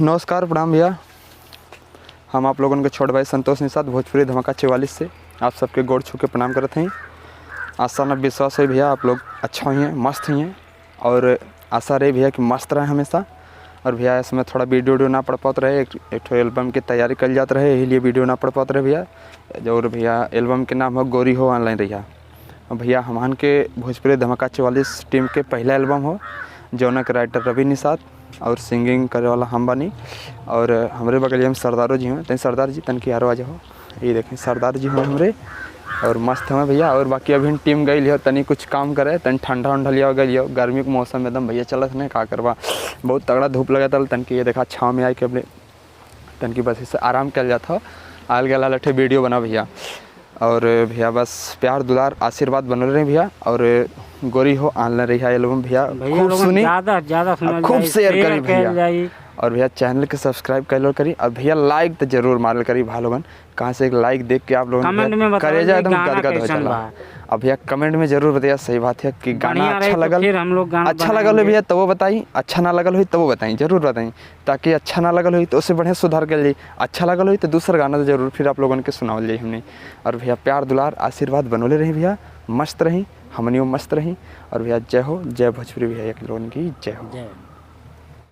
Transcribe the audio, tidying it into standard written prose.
नमस्कार प्रणाम भैया। हम आप लोगों के छोटे भाई संतोष निषाद भोजपुरी धमाका 44 से आप सबके गोड़ छू के प्रणाम करते हैं। आशा न विश्वास है भैया आप लोग अच्छा ही हैं, मस्त ही हैं और आशा रही भैया कि मस्त रहे हमेशा। और भैया इसमें थोड़ा वीडियो ना पड़ पाते रहे, एक एल्बम की तैयारी कर जाते रहे, यही लिए वीडियो ना पड़ पाते रहे भैया। और भैया एल्बम के नाम हो गोरी हो ऑनलाइन रहिया। भैया हमान के भोजपुरी धमाका 44 टीम के पहला एल्बम हो जौना के राइटर रवि निषाद और सिंगिंग करे वाला हम बानी। और हमारे बगलिया में सरदारो जी हैं, तन सरदार जी तन की आरो आज हो, ये देखें सरदार जी हैं हमारे और मस्त हैं भैया। और बाकी अभी टीम गई हो तनी कुछ काम करे, तन ठंडा उंडा लिया गई हो, गर्मी के मौसम में एकदम भैया चलत नहीं का करवा, बहुत तगड़ा धूप लगा था तन की। ये देखा छाँव में आई के अपने तन की बस इससे आराम कर जाता हो, आल गला लठे वीडियो बना भैया। और भैया बस प्यार दुलार आशीर्वाद बन रहे भैया। और गोरी हो ऑनलाइन रही है एल्बम भैया, खूब सुनी ज़्यादा खूब शेयर करी भैया। और भैया चैनल के सब्सक्राइब कर लो करी और भैया लाइक तो जरूर मारल करी भालोगन। कहाँ से एक लाइक देख के आप लोग करे जाए एकदम गदगद हो चला। अब भैया कमेंट में जरूर बताइए, सही बात है कि गाना अच्छा लगल, अच्छा लगल हो भैया तो वो बताई, अच्छा ना लगल हुई तो वो बताई, जरूर बताई, ताकि अच्छा ना लगल हुई तो उससे बढ़िया सुधार कर ली, अच्छा लगल हुई तो दूसरा गाना तो जरूर फिर आप लोगों के सुनावल जाए हमने। और भैया प्यार दुलार आशीर्वाद बनोले रही भैया, मस्त रही हमनियों मस्त रही। और भैया जय हो, जय भोजपुरी भैया, एक लोगों की जय हो।